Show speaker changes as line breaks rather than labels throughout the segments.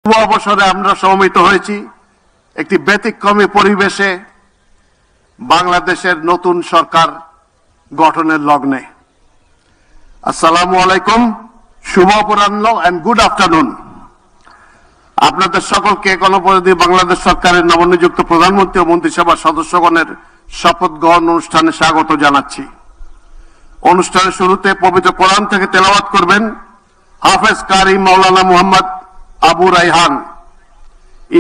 শুভ অবসরে আমরা সমবেত হয়েছি একটি ব্যতিক্রমী পরিবেশে বাংলাদেশের নতুন সরকার গঠনের লগ্নে। আসসালামু আলাইকুম, শুভ অপরাহ্ন এন্ড গুড আফটারনুন। আপনাদের সকলকে গণপ্রজাতন্ত্রী বাংলাদেশ সরকারের নবনিযুক্ত প্রধানমন্ত্রী ও মন্ত্রিসভার সদস্যগণের শপথ গ্রহণ অনুষ্ঠানে স্বাগত জানাচ্ছি। অনুষ্ঠানের শুরুতে পবিত্র কোরআন থেকে তেলাওয়াত করবেন হাফেজ কারি মাওলানা মুহাম্মদ আবু রাইহান,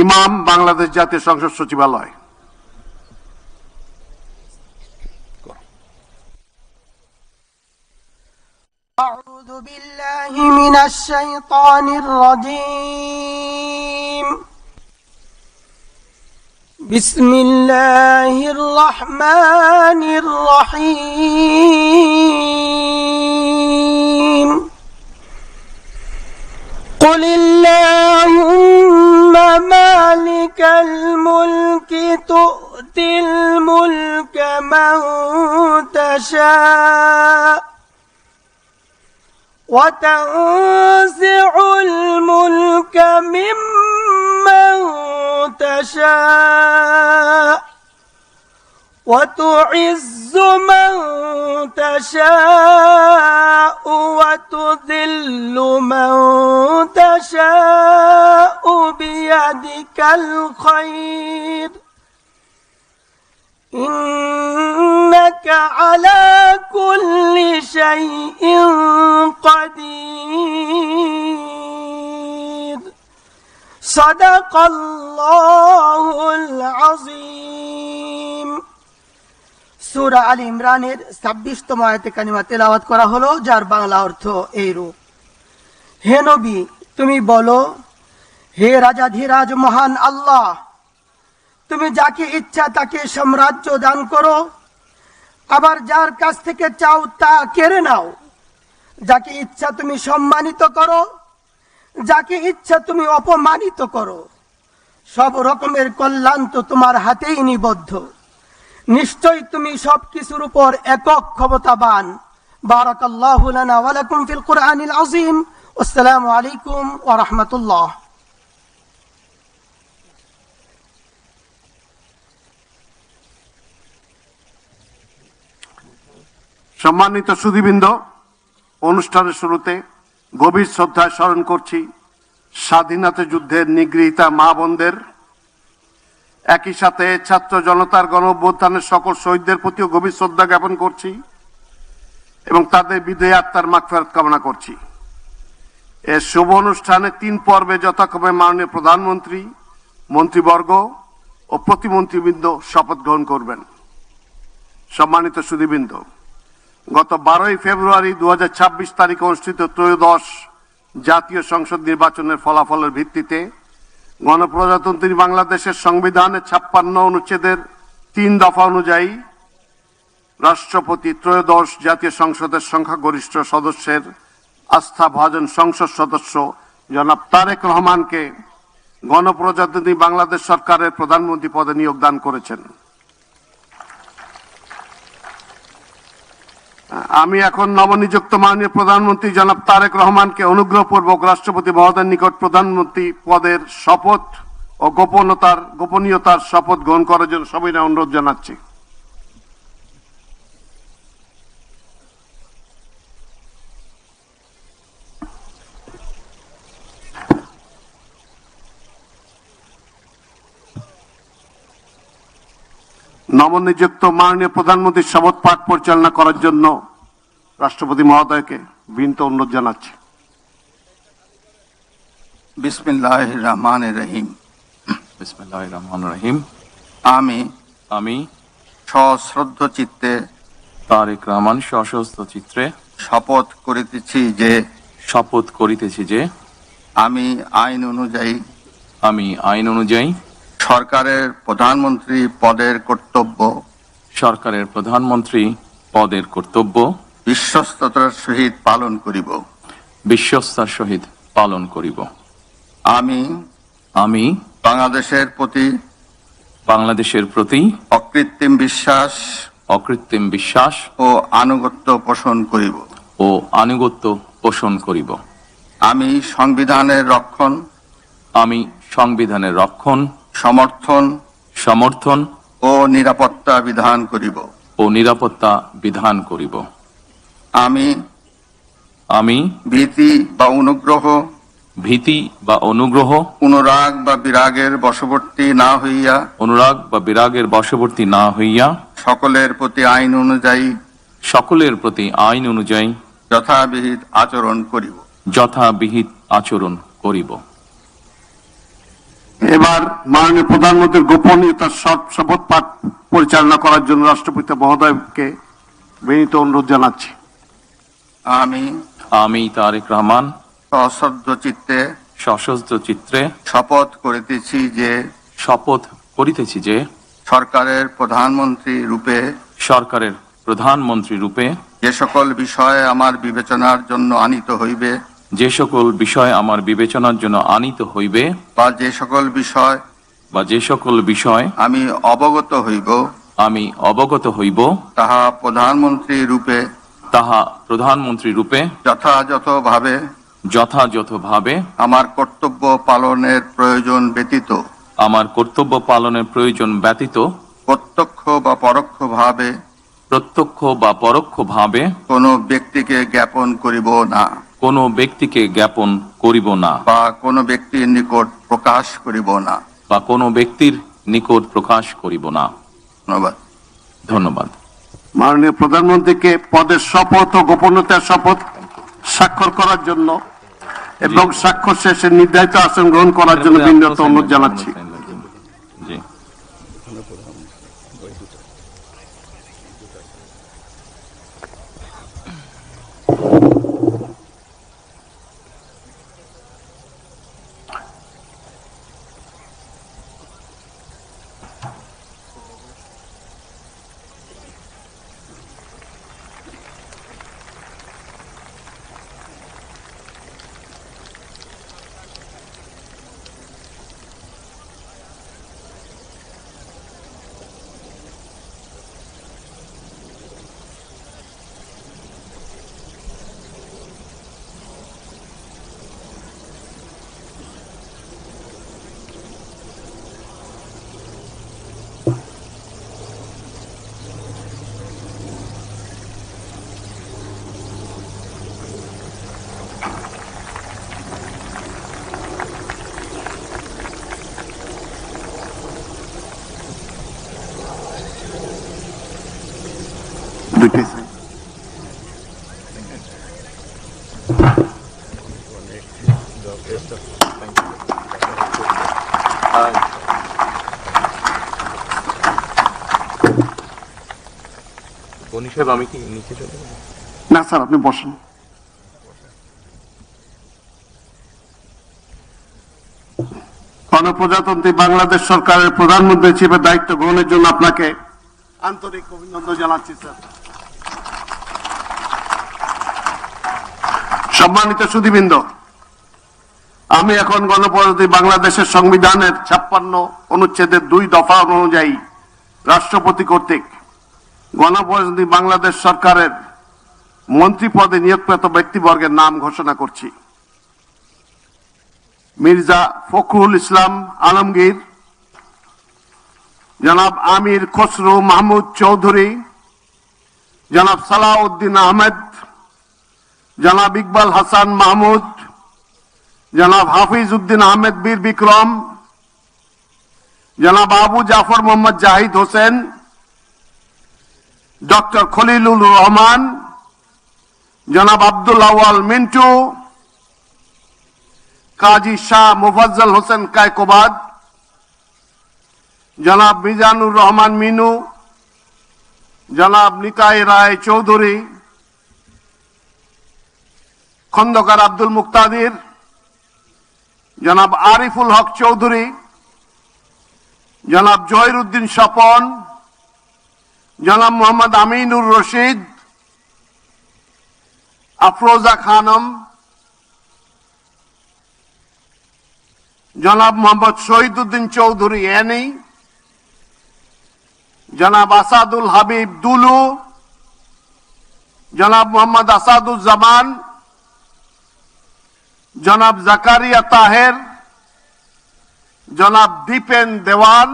ইমাম, বাংলাদেশ জাতীয় সংসদ সচিবালয়।
أعوذ بالله من الشيطان الرجيم. بسم الله الرحمن الرحيم. قل اللهم مالك الملك تؤتي الملك من تشاء وتنزع الملك ممن تشاء وتعز من تشاء وتذل من تشاء بيدك الخير إنك على كل شيء قدير. صدق الله العظيم. সূরা আল ইমরানের 26তম আয়াতে কারিমা তেলাওয়াত করা হলো, যার বাংলা অর্থ এইরূপ: হে নবী, তুমি বলো, হে রাজাধিরাজ মহান আল্লাহ, তুমি যাকে ইচ্ছা তাকে সাম্রাজ্য দান করো, আবার যার কাছ থেকে চাও তা কেড়ে নাও। যাকে ইচ্ছা তুমি সম্মানিত করো, যাকে ইচ্ছা তুমি অপমানিত করো। সব রকমের কল্যাণ তো তোমার হাতেই নিবদ্ধ। নিশ্চয়ই তুমি সবকিছুর উপর একক ক্ষমতাবান। বারাকাল্লাহু লানা ওয়া লাকুম ফিল কুরআনিল আযীম। আসসালামু আলাইকুম ওয়া রাহমাতুল্লাহ।
সম্মানিত সুধীবৃন্দ, অনুষ্ঠানের শুরুতে গভীর শ্রদ্ধায় স্মরণ করছি স্বাধীনতা যুদ্ধের নিগৃহীতা মা বোনদের। একই সাথে ছাত্র জনতার গণ অভ্যুত্থানের সকল শহীদদের প্রতিও গভীর শ্রদ্ধা জ্ঞাপন করছি এবং তাদের বিদেহী আত্মার মাগফিরাত কামনা করছি। এর শুভ অনুষ্ঠানে 3 পর্বে যথাক্রমে মাননীয় প্রধানমন্ত্রী, মন্ত্রীবর্গ ও প্রতিমন্ত্রীবৃন্দ শপথ গ্রহণ করবেন। সম্মানিত সুধীবৃন্দ, গত 12ই ফেব্রুয়ারি 2026 তারিখে অনুষ্ঠিত ত্রয়োদশ জাতীয় সংসদ নির্বাচনের ফলাফলের ভিত্তিতে গণপ্রজাতন্ত্রী বাংলাদেশের সংবিধানের 56 অনুচ্ছেদের 3 দফা অনুযায়ী রাষ্ট্রপতি ত্রয়োদশ জাতীয় সংসদের সংখ্যাগরিষ্ঠ সদস্যের আস্থাভাজন সংসদ সদস্য জনাব তারেক রহমানকে গণপ্রজাতন্ত্রী বাংলাদেশ সরকারের প্রধানমন্ত্রী পদে নিয়োগ দান করেছেন। আমি এখন নবনিযুক্ত মাননীয় প্রধানমন্ত্রী জনাব তারেক রহমানকে অনুগ্রহপূর্বক রাষ্ট্রপতি মহোদয়ের নিকট প্রধানমন্ত্রী পদের শপথ ও গোপনীয়তার শপথ গ্রহণ করার জন্য সবিনয় অনুরোধ জানাচ্ছি। নবনিযুক্ত মাননীয় প্রধানমন্ত্রীর শপথ পাঠ পরিচালনা করার জন্য রাষ্ট্রপতি মহোদয়কে বিনীত অনুরোধ জানাচ্ছি।
বিসমিল্লাহির রহমানির রহিম।
বিসমিল্লাহির রহমানির রহিম।
আমি সশ্রদ্ধ চিত্তে
তারেক রহমান সশস্ত্র চিত্রে
শপথ করিতেছি যে আমি আইন অনুযায়ী সরকারের প্রধানমন্ত্রী পদের কর্তব্য বিশ্বস্ততার সহিত পালন করিব। আমি বাংলাদেশের প্রতি অকৃত্রিম বিশ্বাস ও আনুগত্য পোষণ করিব। আমি সংবিধানের রক্ষণ
আমি সংবিধানের রক্ষণ,
সমর্থন
সমর্থন
ও নিরাপত্তা বিধান করিব।
ও নিরাপত্তা বিধান করিব।
আমি
আমি
ভীতি বা অনুগ্রহ অনুরাগ বা বিরাগের বশবর্তী না হইয়া সকলের প্রতি আইন অনুযায়ী যথাবিহিত আচরণ করিব।
এবার মাননীয় প্রধানমন্ত্রীর গোপনীয়তার শপথ পাঠ পরিচালনা করার জন্য রাষ্ট্রপতি মহোদয়কে বিনীত অনুরোধ জানাচ্ছি।
আমি তারেক রহমান
সশ্রদ্ধ চিত্তে
শপথ
করিতেছি যে সরকারের প্রধানমন্ত্রী রূপে যে সকল বিষয় আমার বিবেচনার জন্য আনিত হইবে বা যে সকল বিষয় আমি অবগত হইব তাহা প্রধানমন্ত্রী রূপে যথাযথভাবে আমার কর্তব্য পালনের প্রয়োজন ব্যতীত প্রত্যক্ষ বা পরোক্ষভাবে কোনো ব্যক্তিকে জ্ঞাপন করিব না বা কোনো ব্যক্তির নিকট প্রকাশ করিব না। ধন্যবাদ।
মাননীয় প্রধানমন্ত্রীকে পদের শপথ ও গোপনীয়তার শপথ স্বাক্ষর করার জন্য এবং স্বাক্ষর শেষে নির্ধারিত আসন গ্রহণ করার জন্য বিনীত অনুরোধ জানাচ্ছি।
জি।
দুইটাই স্যার।
আমি কি নিচে চলে যাব?
না স্যার, আপনি বসেন। গণপ্রজাতন্ত্রী বাংলাদেশ সরকারের প্রধানমন্ত্রী হিসেবে দায়িত্ব গ্রহণের জন্য আপনাকে আন্তরিক অভিনন্দন জানাচ্ছি স্যার। সম্মানিত সুধীবৃন্দ, আমি এখন গণপ্রজাতন্ত্রী বাংলাদেশের সংবিধানের 56 অনুচ্ছেদের 2 দফা অনুযায়ী রাষ্ট্রপতি কর্তৃক গণপ্রজাতন্ত্রী বাংলাদেশ সরকারের মন্ত্রী পদে নিয়োগপ্রাপ্ত ব্যক্তিবর্গের নাম ঘোষণা করছি। মির্জা ফখরুল ইসলাম আলমগীর, জনাব আমির খসরু মাহমুদ চৌধুরী, জনাব সালাউদ্দিন আহমেদ, জনাব ইকবাল হাসান মাহমুদ, জনাব হাফিজ উদ্দিন আহমেদ বীর বিক্রম, জনাব আবু জাফর মোহাম্মদ জাহিদ হোসেন, ডক্টর খলিলুর রহমান, জনাব আব্দুল আওয়াল মিন্টু, কাজী শাহ মুফাজ্জল হোসেন কায়কোবাদ, জনাব মিজানুর রহমান মিনু, জনাব নিতাই রায় চৌধুরী, খন্দকার আব্দুল মুক্তাদির, জনাব আরিফুল হক চৌধুরী, জনাব জহিরুদ্দিন স্বপন, জনাব মোহাম্মদ আমিনুর রশিদ, আফরোজা খানম, জনাব মোহাম্মদ শহীদুদ্দিন চৌধুরী এনি, জনাব আসাদুল হাবিব দুলু, জনাব মোহাম্মদ আসাদুজ্জামান, জনাব জাকারিয়া তাহের, জনাব দীপেন দেওয়ান,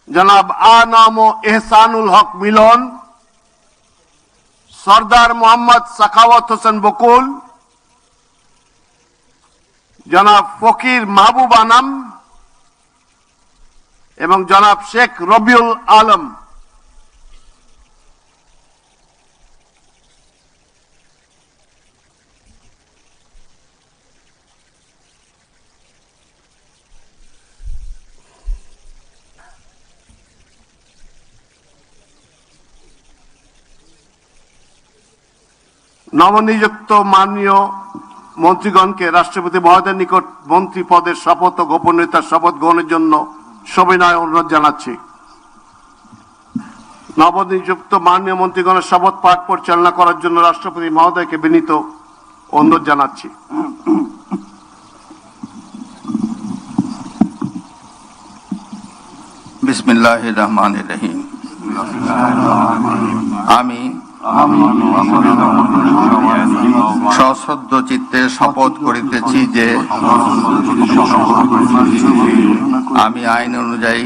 জনাব আনাম ও এহসানুল হক মিলন, সরদার মোহাম্মদ সাখাওয়াত হোসেন বকুল, জনাব ফকির মাহবুব আনাম এবং জনাব শেখ রবিউল আলম। নবনিযুক্ত মাননীয় মন্ত্রীগণকে রাষ্ট্রপতি মহোদয়ের নিকট মন্ত্রী পদের শপথ ও গোপনীয়তার শপথ গ্রহণের জন্য সবিনয় অনুরোধ জানাচ্ছি। নবনিযুক্ত মাননীয় মন্ত্রীগণের শপথ পাঠ পরিচালনা করার জন্য রাষ্ট্রপতি মহোদয়কে বিনীত অনুরোধ জানাচ্ছি।
বিসমিল্লাহির রহমানির রহিম। আমি সশ্রদ্ধ চিত্তে শপথ করিতেছি যে আমি আইন অনুযায়ী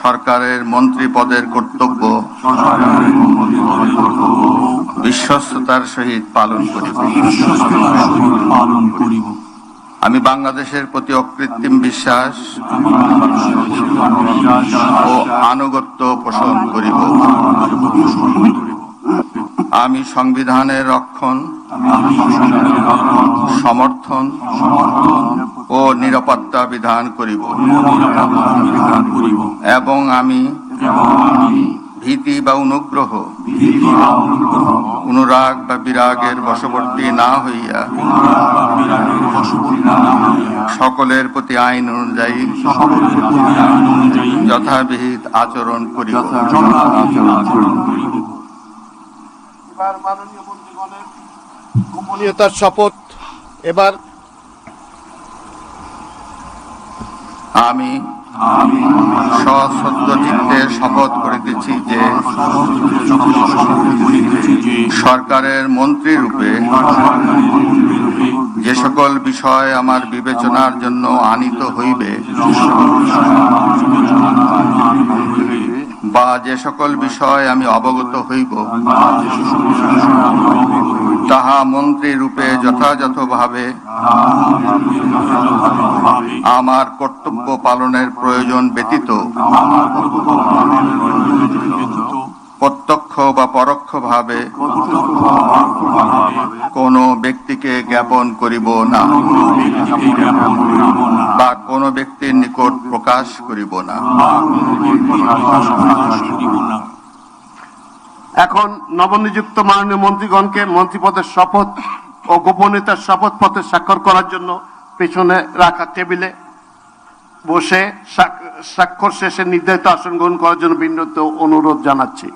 সরকারের মন্ত্রী পদের কর্তব্য বিশ্বস্ততার সহিত পালন করিব। আমি বাংলাদেশের প্রতি অকৃত্রিম বিশ্বাস ও আনুগত্য পোষণ করিব। আমি সংবিধানের রক্ষণ, সমর্থন ও নিরাপত্তা বিধান করিব এবং আমি ভীতি বা অনুগ্রহ, অনুরাগ বা বিরাগের বশবর্তী না হইয়া সকলের প্রতি আইন অনুযায়ী যথাবিহিত আচরণ করিব।
এবার মাননীয় মন্ত্রীগণের গোপনীয়তার শপথ। এবার
আমি সশ্রদ্ধ চিত্তে শপথ করিতেছি যে সরকারের মন্ত্রী রূপে যে সকল বিষয় আমার বিবেচনার জন্য আনিত হইবে বা যে সকল বিষয় আমি অবগত হইব তাহা মন্ত্রী রূপে যথাযথভাবে আমার কর্তব্য পালনের প্রয়োজন ব্যতীত প্রত্যক্ষ বা পরোক্ষভাবে কোনো ব্যক্তিকে জ্ঞাপন করিব না বা কোনো ব্যক্তির নিকট প্রকাশ করিব না।
এখন নবনিযুক্ত মাননীয় মন্ত্রীগণকে মন্ত্রীপদের শপথ ও গোপনীয়তার শপথ পত্রে স্বাক্ষর করার জন্য পেছনে রাখা টেবিলে বসে স্বাক্ষর শেষে নির্ধারিত আসন গ্রহণ করার জন্য বিনীত অনুরোধ জানাচ্ছি।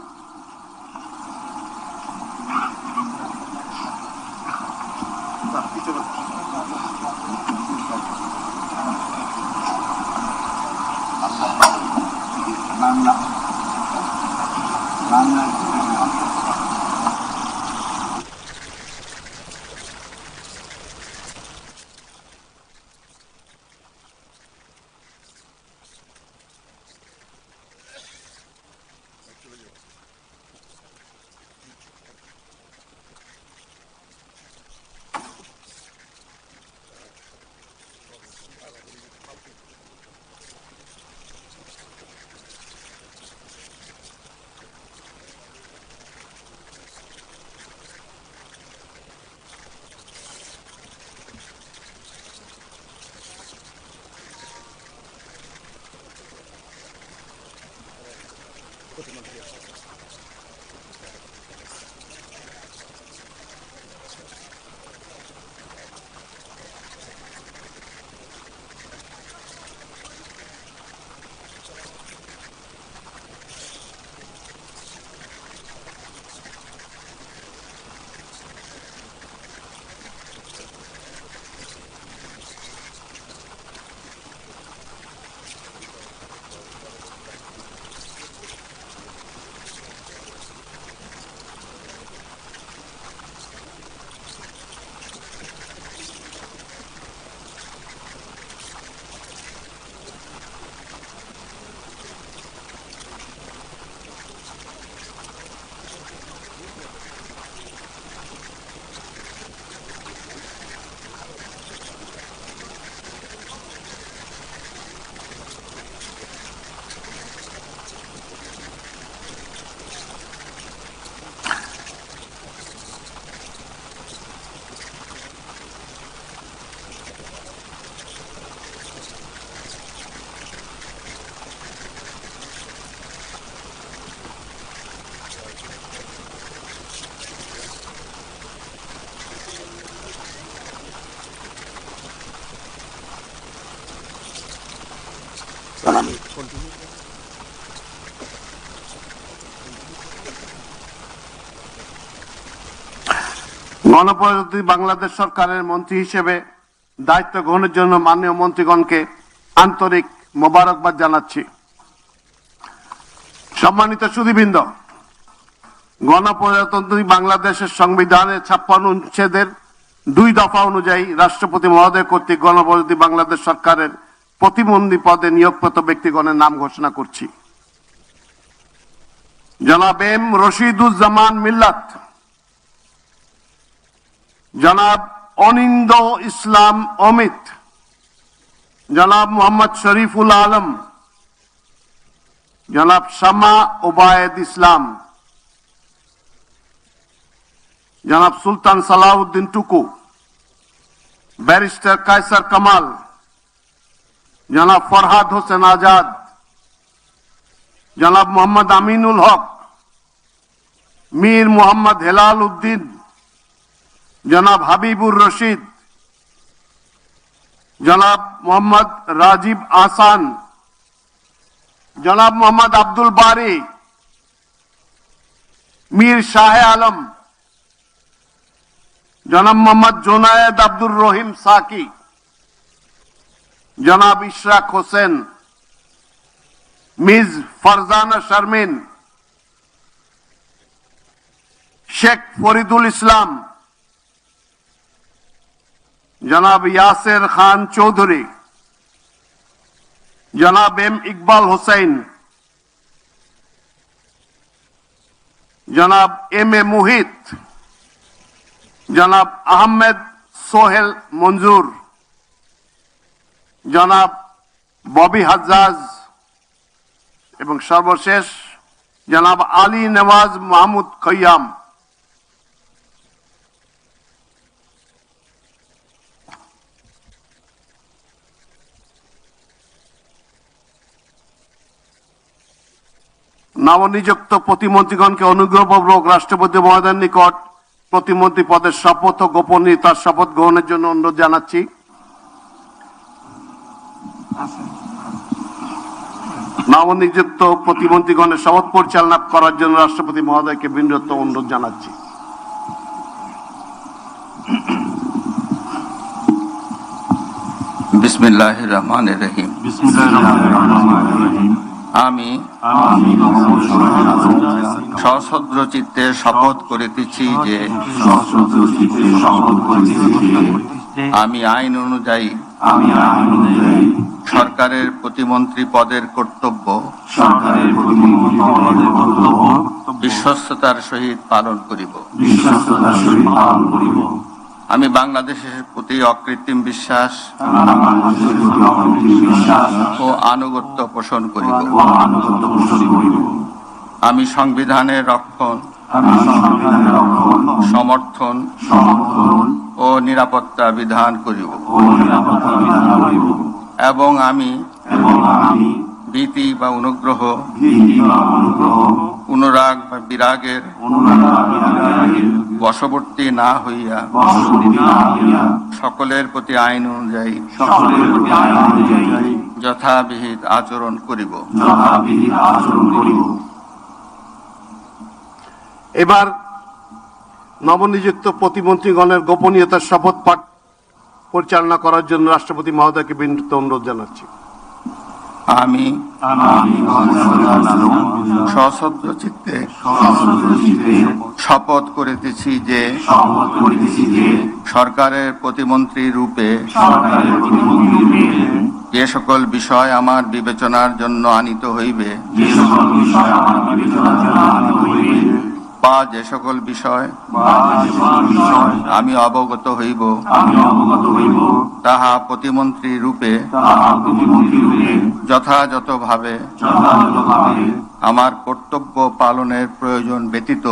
গণপ্রজাতন্ত্রী বাংলাদেশ সরকারের মন্ত্রী হিসেবে দায়িত্ব গ্রহণের জন্য মাননীয় মন্ত্রীগণকে আন্তরিক মোবারকবাদ জানাচ্ছি। সম্মানিত সুধীবৃন্দ, গণপ্রজাতন্ত্রী বাংলাদেশের সংবিধানের 56 অনুচ্ছেদের 2 দফা অনুযায়ী রাষ্ট্রপতি মহোদয় কর্তৃক গণপ্রজাতন্ত্রী বাংলাদেশ সরকারের প্রতিমন্ত্রী পদে নিয়োগপ্রাপ্ত ব্যক্তিগণের নাম ঘোষণা করছি। জনাব এম রশিদুজ্জামান মিল্লাত, জনাব অনিন্দ ইসলাম অমিত, জনাব মোহাম্মদ শরীফুল আলম, জনাব শামা ওবায়দ ইসলাম, জনাব সুলতান সালাউদ্দিন টুকু, ব্যারিস্টার কায়সার কামাল, জনাব ফরহাদ হোসেন আজাদ, জনাব মোহাম্মদ আমিনুল হক, মীর মোহাম্মদ হেলাল উদ্দিন, জনাব হাবিবুর রশিদ, জনাব মোহাম্মদ রাজীব আহসান, জনাব মোহাম্মদ আব্দুল বারি, মীর শাহে আলম, জনাব মোহাম্মদ জোনায়েদ আব্দুর রহিম সাকি, জনাব ইশরাক হোসেন, মিস ফারজানা শারমিন, শেখ ফরিদুল ইসলাম, জনাব ইয়াসের খান চৌধুরী, জনাব এম ইকবাল হোসেন, জনাব এম এ মুহিত, জনাব আহমেদ সোহেল মঞ্জুর, জনাব ববি হাজ্জাজ এবং সর্বশেষ জনাব আলী নওয়াজ মাহমুদ খৈয়াম। নবনিযুক্ত প্রতিমন্ত্রীগণকে অনুগ্রহপূর্বক রাষ্ট্রপতি মহোদয়ের নিকট প্রতিমন্ত্রী পদের শপথ ও গোপনীয়তার শপথ গ্রহণের জন্য অনুরোধ জানাচ্ছি। নবনিযুক্ত প্রতিমন্ত্রীগণের শপথ পরিচালনা করার জন্য রাষ্ট্রপতি মহোদয়কে বিনীত অনুরোধ জানাচ্ছি।
বিসমিল্লাহির রহমানির রহিম। আমি সশ্রদ্ধ চিত্তে শপথ করিতেছি যে আমি আইন অনুযায়ী সরকারের প্রতিমন্ত্রী পদের কর্তব্য বিশ্বস্ততার সহিত পালন করিব। আমি বাংলাদেশের প্রতি অকৃত্রিম বিশ্বাস ও আনুগত্য পোষণ করিব। আমি সংবিধানের রক্ষণ, সমর্থন ও নিরাপত্তা বিধান করিব এবং আমি ভীতি বা অনুগ্রহ, অনুরাগ বা বিরাগের বশবর্তী না হইয়া সকলের প্রতি আইন অনুযায়ী যথাবিহিত আচরণ করিব।
এবার নবনিযুক্ত প্রতিমন্ত্রীগণের গোপনীয়তার শপথ পাঠ পরিচালনা করার জন্য রাষ্ট্রপতি মহোদয়কে বিনীত অনুরোধ জানাচ্ছি।
আমি সশ্রদ্ধ চিত্তে শপথ করিতেছি যে সরকারের প্রতিমন্ত্রী রূপে যে সকল বিষয় আমার বিবেচনার জন্য আনিত হইবে বা যে সকল বিষয় আমি অবগত হইব তাহা প্রতিমন্ত্রী রূপে যথাযথভাবে আমার কর্তব্য পালনের প্রয়োজন ব্যতীত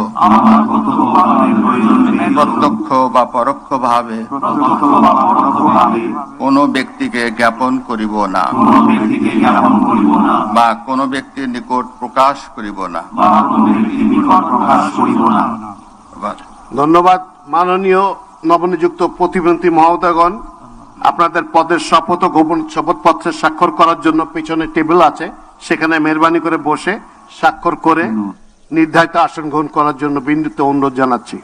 প্রত্যক্ষ বা পরোক্ষভাবে কোনো ব্যক্তিকে জ্ঞাপন করিব না বা কোনো ব্যক্তির নিকট প্রকাশ করিব না।
ধন্যবাদ। মাননীয় নবনিযুক্ত প্রতিমন্ত্রী মহোদয়গণ, আপনাদের পদের শপথ ও গোপন শপথপত্রে স্বাক্ষর করার জন্য পিছনে টেবিল আছে, সেখানে মেহরবানি করে বসে স্বাক্ষর করে নির্ধারিত আসন গ্রহণ করার জন্য বিনীত অনুরোধ জানাচ্ছি।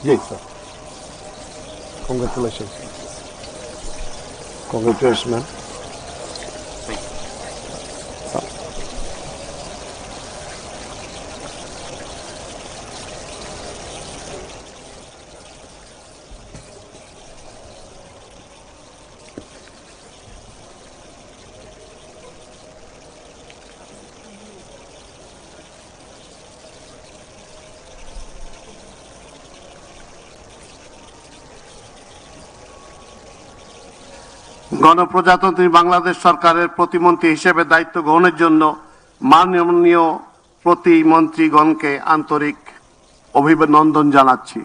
Yes, sir. Congratulations. Congratulations, man.
গণপ্রজাতন্ত্রী বাংলাদেশ সরকারের প্রতিমন্ত্রী হিসেবে দায়িত্ব গ্রহণের জন্য মাননীয় প্রতিমন্ত্রীগণকে আন্তরিক অভিনন্দন জানাচ্ছি।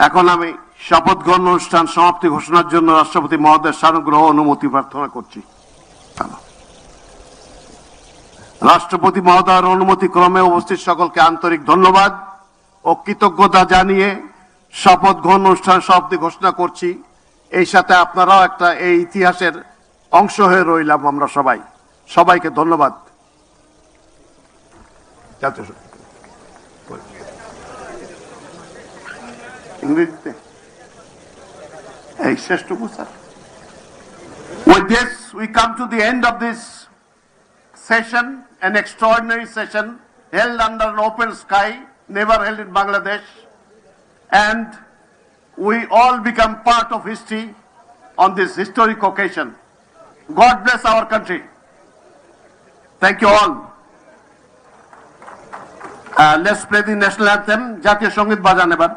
এখন আমি শপথ গ্রহণ অনুষ্ঠান সমাপ্তি ঘোষণার জন্য রাষ্ট্রপতি মহোদয়ের সানুগ্রহ অনুমতি প্রার্থনা করছি। রাষ্ট্রপতি মহোদয়ের অনুমতি ক্রমে উপস্থিত সকলকে আন্তরিক ধন্যবাদ ও কৃতজ্ঞতা জানিয়ে শপথ গ্রহণ অনুষ্ঠান সমাপ্তি ঘোষণা করছি। এই সাথে আপনারাও একটা এই ইতিহাসের অংশ হয়ে রইলাম আমরা সবাই। সবাইকে ধন্যবাদ। ইংরেজিতে এই শেষটুকু sir. With this we come to the end of this session, an extraordinary session held under an open sky, never held in Bangladesh, and we all become part of history on this historic occasion. God bless our country. Thank you all. Let's play the national anthem. জাতীয় সঙ্গীত বাজান এবার।